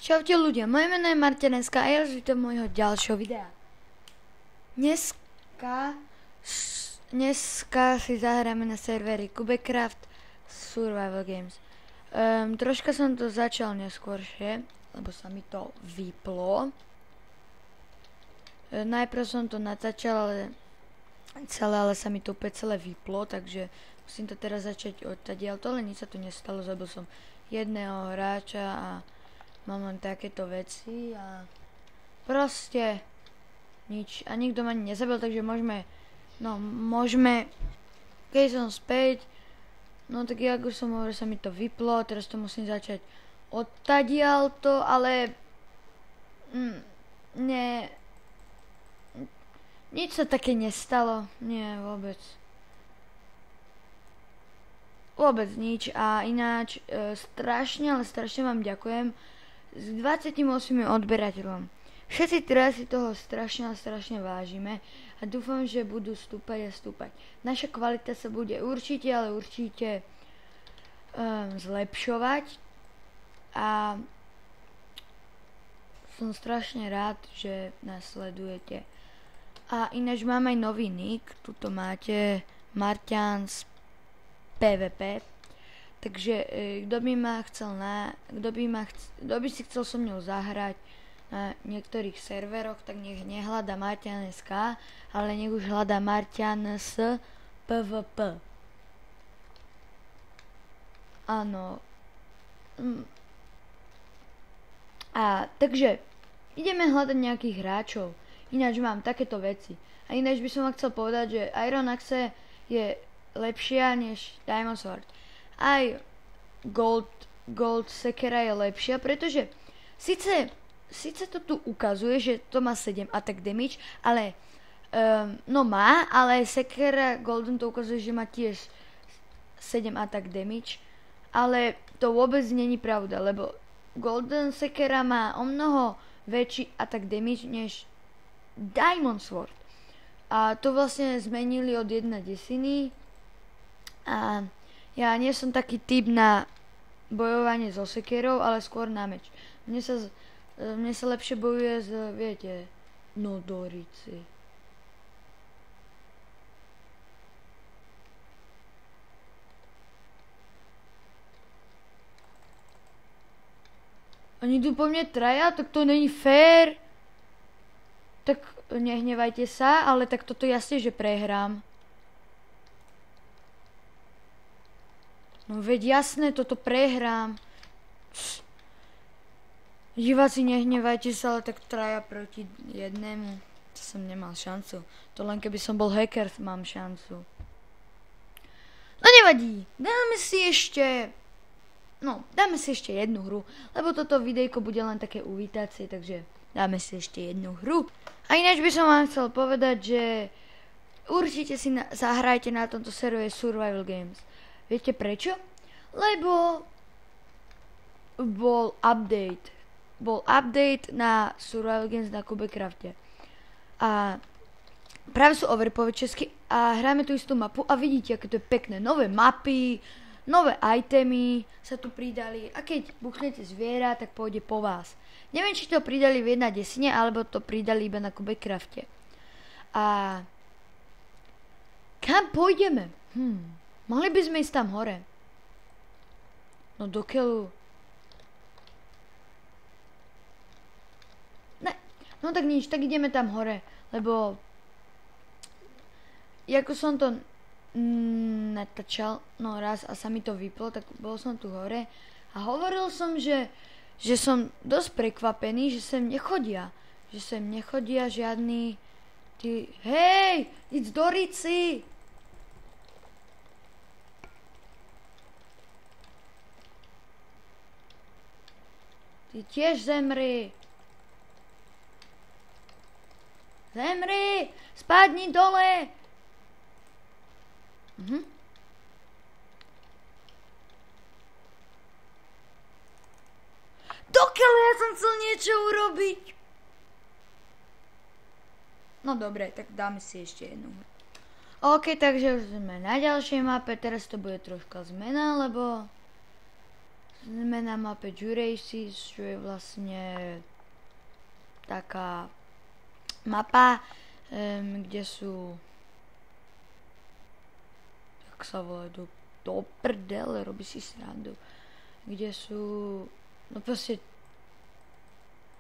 Čaute ľudia, moje meno je Martineska a ja vás vítam môjho ďalšieho videa. Dneska si zahráme na serveri Kubecraft Survival Games. Troška som to začal neskôršie, lebo sa mi to vyplo. Najprv som to natáčal, ale sa mi to opäť celé vyplo, takže musím to teraz začať odtadiaľ. Ale nič sa tu nestalo, zabil som jedného hráča a mám len takéto veci a proste nič. A nikto ma ani nezabil, takže môžeme, keď som späť, no tak ako som hovoril, sa mi to vyplo, teraz to musím začať odtadiaľ to, ale nič sa také nestalo, nie, vôbec nič. A ináč strašne vám ďakujem s 28 odberateľom. Všetci teraz si toho strašne vážime a dúfam, že budú stúpať. Naša kvalita sa bude určite zlepšovať a som strašne rád, že nás sledujete. A ináč mám aj nový nick, tuto máte Martians PvP. Takže kto by si chcel so mnou zahrať na niektorých serveroch, tak nech nehľada Martian.sk, ale nech už hľada Martians PvP. Áno. A takže ideme hľadať nejakých hráčov. Ináč mám takéto veci. A ináč by som vám chcel povedať, že Iron Axe je lepšia než Diamond Sword. Aj Gold Sekera je lepšia, pretože síce to tu ukazuje, že to má 7 attack damage, ale ale Sekera Golden to ukazuje, že má tiež 7 attack damage, ale to vôbec není pravda, lebo Golden Sekera má o mnoho väčší attack damage než Diamond Sword. A to vlastne zmenili od 1/10 a ja nie som taký typ na bojovanie so sekerou, ale skôr na meč. Mne sa lepšie bojuje z, viete, Nodorici. Oni idú po mne traja, tak to není fér. Tak nehnevajte sa, ale tak toto jasne, že prehrám. No veď jasné, toto prehrám. Diváci, nehnevajte sa, ale tak traja proti jednému. To som nemal šancu. To len keby som bol hacker, mám šancu. No nevadí, dáme si ešte jednu hru, lebo toto videjko bude len také uvítacie, takže dáme si ešte jednu hru. A ináč by som vám chcel povedať, že určite si zahrajte na tomto servere Survival Games. Viete prečo? Lebo bol update na Survival Games na Kubecrafte. A práve sú overpowe česky a hráme tú istú mapu a vidíte, aké to je pekné. Nové mapy, nové itemy sa tu pridali a keď buchnete zviera, tak pôjde po vás. Neviem, či to pridali v 1/10, alebo to pridali iba na Kubecrafte. A kam pôjdeme? Mohli by sme ísť tam hore. No do keľu. Ne, no tak nič, tak ideme tam hore, lebo ako som to natáčal raz a sa mi to vyplo, tak bol som tu hore a hovoril som, že som dosť prekvapený, že sem nechodia. Žiadni hej, idź do Rici! Ty tiež zemri! Spadni dole! Dokiaľ ja som chcel niečo urobiť. No dobre, tak dáme si ešte jednu. OK, takže už sme na ďalšej mape. Teraz to bude troška zmena, lebo Sme na mape Jurasis, čo je vlastne taká mapa, kde sú, jak sa volá, do prdele, robí si srandu, kde sú, no proste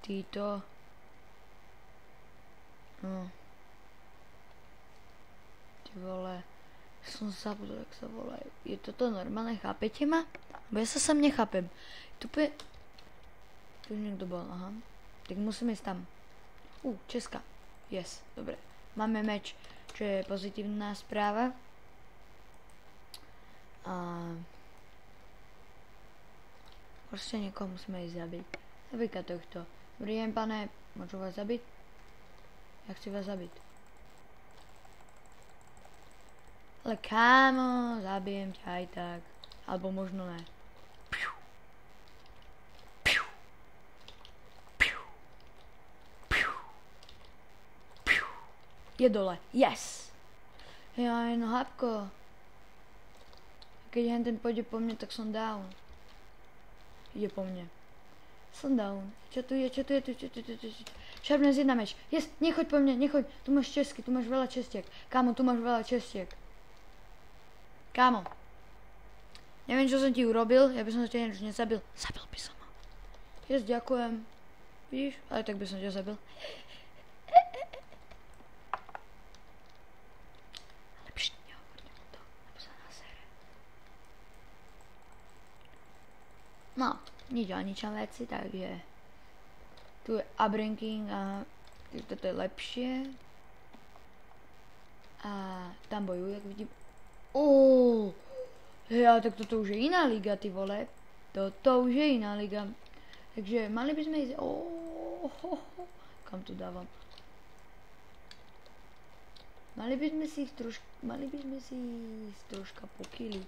títo, no, ty vole, som zabudol, jak sa volajú. Je toto normálne, chápete ma? Bo ja sa sam nechápem. Tu už niekto bol, aha. Tak musíme ísť tam. Česká. Yes, dobre. Máme meč, čo je pozitívna správa. A proste niekoho musíme ísť zabiť. Napríklad tohto. Dobrý deň, pane, môžu vás zabiť? Ja chci vás zabiť. Ale kámo, zabijem ťa aj tak. Alebo možno ne. Je dole. Yes! Jaj, no hápko. Keď hen ten pôjde po mne, tak som down. Ide po mne. Som down. Čo tu je? Sharpness 1 meč. Yes, nechoď po mne, nechoď. Tu máš česky, tu máš veľa čestiek. Kámo, tu máš veľa čestiek. Kámo. Neviem, čo som ti urobil, ja by som ťa nič nezabil. Zabil by som ho. Yes, ďakujem. Vidíš? Ale tak by som ťa zabil. No, nič o ničom veci, takže tu je upranking a toto je lepšie. A tam bojujú, jak vidím. Hej, ale tak toto už je iná liga, ty vole. Toto už je iná liga. Takže mali by sme ísť... Kam to dávam? Mali by sme si ich troška pokýliť.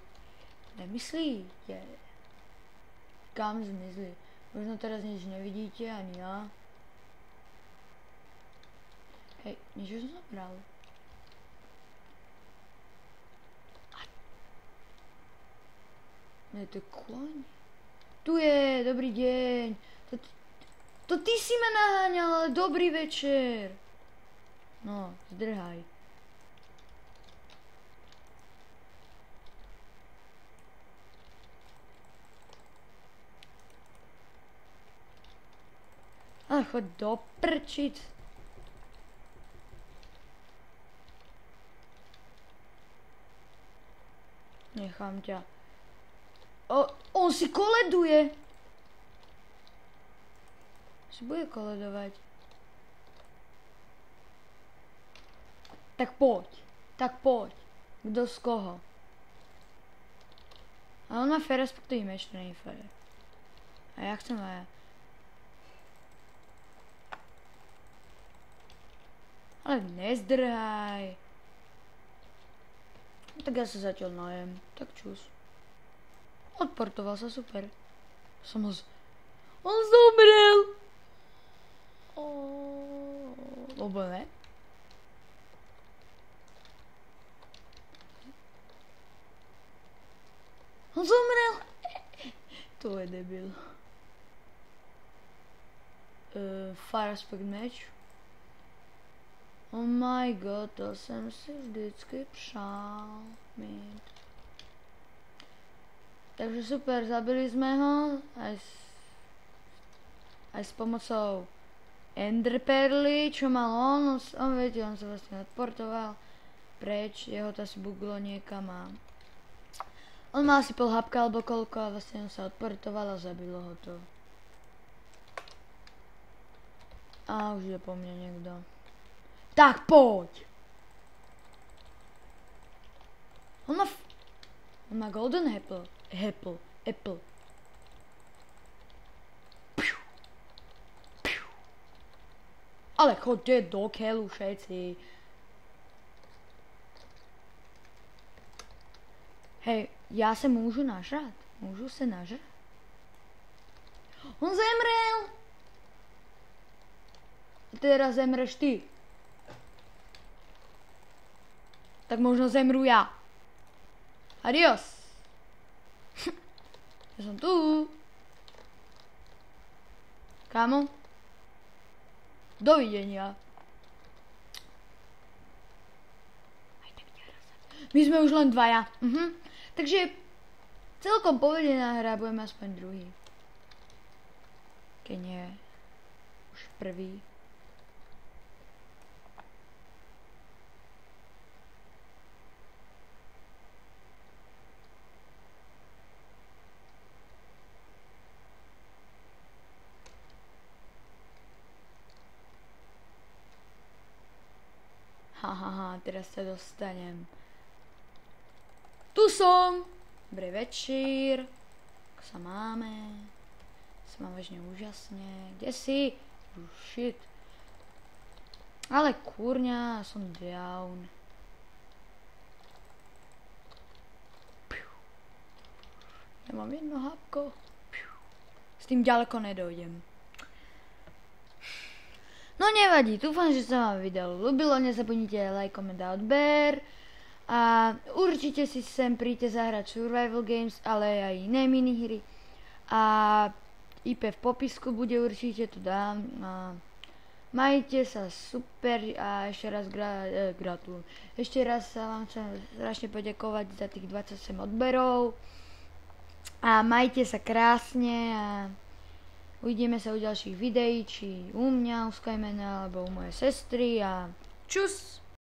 Nemyslíte? Kam zmizli? Možno teraz nič nevidíte, ani ja. Hej, niečo som zabral. Je to kôň? Tu je, dobrý deň. To ty si ma naháňal, ale dobrý večer. No, zdrhaj. Ale choď do prčic. Nechám ťa. On si koleduje. Si bude koledovať. Tak poď. Kto z koho? A on má fair respektový meč, to nie je fair. A ja chcem aj ja. Ale nezdrhaj. Tak ja sa zatiaľ najem. Tak čus. Odportoval sa, super. On zomrel! Lebo ne? On zomrel! To je debil. Fire aspect match. Oh my god, to jsem si vždycky přál mít. Takže super, zabili jsme ho aj s pomocou Enderperly, čo mal on viete, on sa vlastne odportoval preč, jeho to asi buglo niekam a on mal asi pol hapka alebo koľko a vlastne on sa odportoval a zabilo ho to. A už je po mne niekto. Tak poď! On má golden apple. Ale choďte do keľu všetci. Hej, ja sa môžu nažrať? Môžu sa nažrať? On zemrel! Teraz zemreš ty. Tak možno zemru ja. Adios. Ja som tu. Kámo? Dovidenia. My sme už len dvaja. Takže celkom povedená hra, budeme aspoň druhý. Keď nie, už prvý. Hahaha, teraz sa dostanem. Tu som! Dobrý večer. Ako sa máme? Sa mám vážne úžasne. Kde si? Oh, shit. Ale kurňa, som down. Ja mám jedno hápko. S tým ďaleko nedojdem. No nevadí, dúfam, že sa vám video ľúbilo, nezabudnite like, koment a odber. A určite si sem príďte zahrať survival games, ale aj iné minihry. A IP v popisku bude, určite tu dám. A majte sa super a ešte raz gratulujem. Ešte raz sa vám chcem strašne poďakovať za tých 27 odberov. A majte sa krásne a uvidíme sa u ďalších videí, či u mňa, u Skymana, alebo u mojej sestry a čus!